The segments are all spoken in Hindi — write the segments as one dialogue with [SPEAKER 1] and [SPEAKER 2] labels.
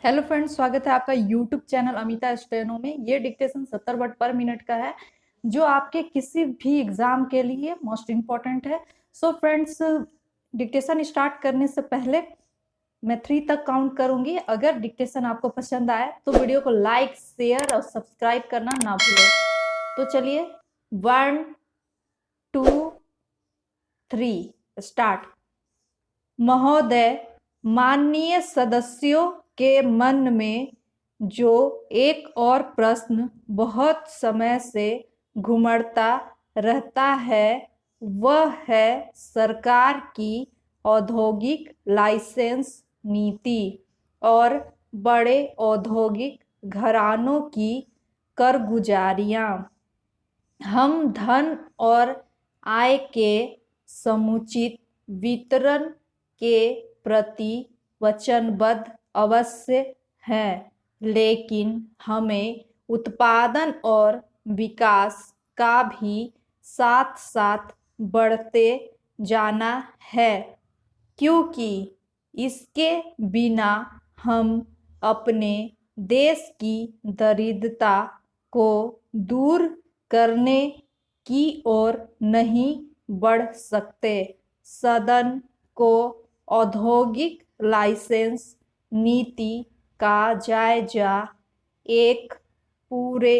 [SPEAKER 1] हेलो फ्रेंड्स, स्वागत है आपका यूट्यूब चैनल अमिता स्टेनो में। ये डिक्टेशन 70 वर्ड पर मिनट का है जो आपके किसी भी एग्जाम के लिए मोस्ट इम्पॉर्टेंट है। सो फ्रेंड्स, डिक्टेशन स्टार्ट करने से पहले मैं 3 तक काउंट करूंगी। अगर डिक्टेशन आपको पसंद आए तो वीडियो को लाइक, शेयर और सब्सक्राइब करना ना भूलें। तो चलिए 1 2 3 स्टार्ट। महोदय, माननीय सदस्यों के मन में जो एक और प्रश्न बहुत समय से घुमड़ता रहता है वह है सरकार की औद्योगिक लाइसेंस नीति और बड़े औद्योगिक घरानों की करगुजारियां। हम धन और आय के समुचित वितरण के प्रति वचनबद्ध अवश्य हैं, लेकिन हमें उत्पादन और विकास का भी साथ साथ बढ़ते जाना है, क्योंकि इसके बिना हम अपने देश की दरिद्रता को दूर करने की ओर नहीं बढ़ सकते। सदन को औद्योगिक लाइसेंस नीति का जायजा एक पूरे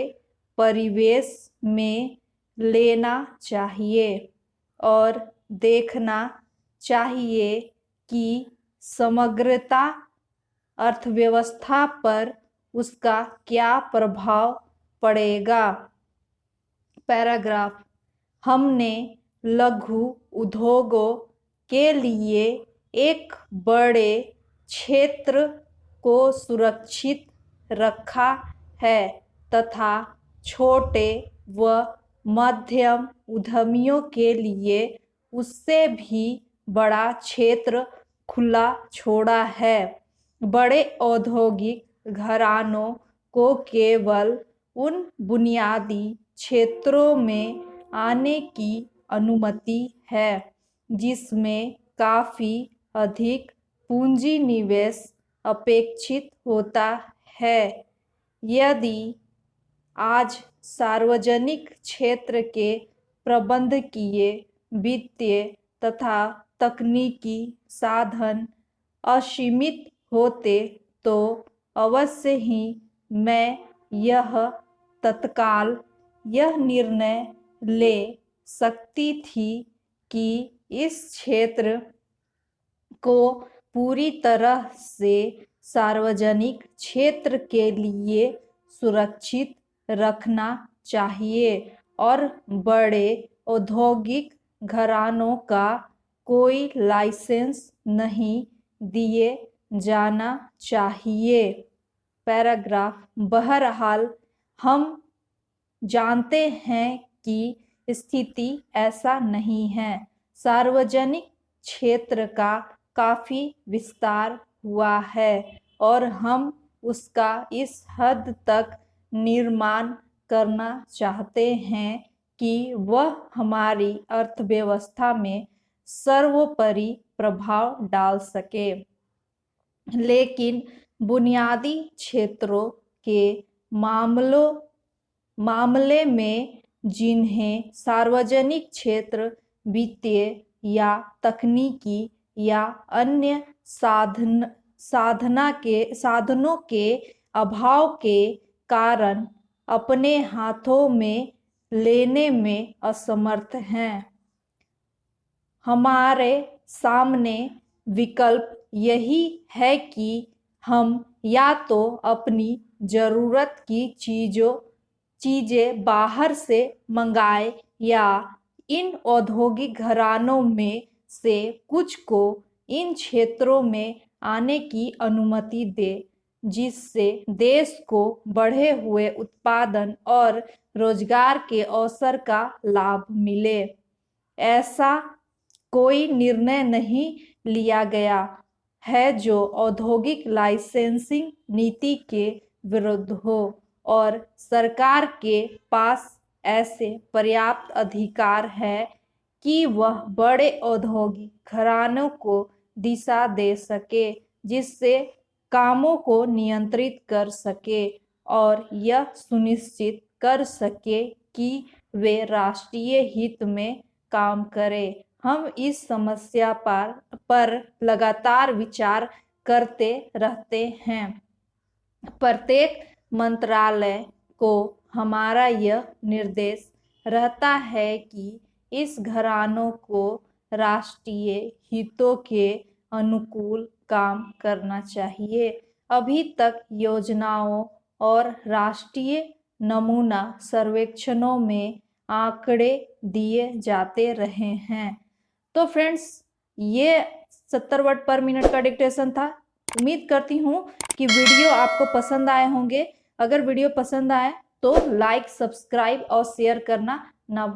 [SPEAKER 1] परिवेश में लेना चाहिए और देखना चाहिए कि समग्रता अर्थव्यवस्था पर उसका क्या प्रभाव पड़ेगा। पैराग्राफ। हमने लघु उद्योगों के लिए एक बड़े क्षेत्र को सुरक्षित रखा है तथा छोटे व मध्यम उद्यमियों के लिए उससे भी बड़ा क्षेत्र खुला छोड़ा है। बड़े औद्योगिक घरानों को केवल उन बुनियादी क्षेत्रों में आने की अनुमति है जिसमें काफ़ी अधिक पूंजी निवेश अपेक्षित होता है। यदि आज सार्वजनिक क्षेत्र के प्रबंधकीय, वित्तीय तथा तकनीकी साधन असीमित होते तो अवश्य ही मैं तत्काल यह निर्णय ले सकती थी कि इस क्षेत्र को पूरी तरह से सार्वजनिक क्षेत्र के लिए सुरक्षित रखना चाहिए और बड़े औद्योगिक घरानों का कोई लाइसेंस नहीं दिए जाना चाहिए। पैराग्राफ। बहरहाल हम जानते हैं कि स्थिति ऐसा नहीं है। सार्वजनिक क्षेत्र का काफ़ी विस्तार हुआ है और हम उसका इस हद तक निर्माण करना चाहते हैं कि वह हमारी अर्थव्यवस्था में सर्वोपरि प्रभाव डाल सके। लेकिन बुनियादी क्षेत्रों के मामले में जिन्हें सार्वजनिक क्षेत्र वित्तीय या तकनीकी या अन्य साधनों के अभाव के कारण अपने हाथों में लेने में असमर्थ हैं, हमारे सामने विकल्प यही है कि हम या तो अपनी ज़रूरत की चीज़ें बाहर से मंगाएं या इन औद्योगिक घरानों में से कुछ को इन क्षेत्रों में आने की अनुमति दें, जिससे देश को बढ़े हुए उत्पादन और रोजगार के अवसर का लाभ मिले। ऐसा कोई निर्णय नहीं लिया गया है जो औद्योगिक लाइसेंसिंग नीति के विरुद्ध हो और सरकार के पास ऐसे पर्याप्त अधिकार है कि वह बड़े औद्योगिक घरानों को दिशा दे सके जिससे कामों को नियंत्रित कर सके और यह सुनिश्चित कर सके कि वे राष्ट्रीय हित में काम करें। हम इस समस्या पर लगातार विचार करते रहते हैं। प्रत्येक मंत्रालय को हमारा यह निर्देश रहता है कि इस घरानों को राष्ट्रीय हितों के अनुकूल काम करना चाहिए। अभी तक योजनाओं और राष्ट्रीय नमूना सर्वेक्षणों में आंकड़े दिए जाते रहे हैं। तो फ्रेंड्स, ये 70 वर्ड पर मिनट का डिक्टेशन था। उम्मीद करती हूँ कि वीडियो आपको पसंद आए होंगे। अगर वीडियो पसंद आए तो लाइक, सब्सक्राइब और शेयर करना ना भूलें।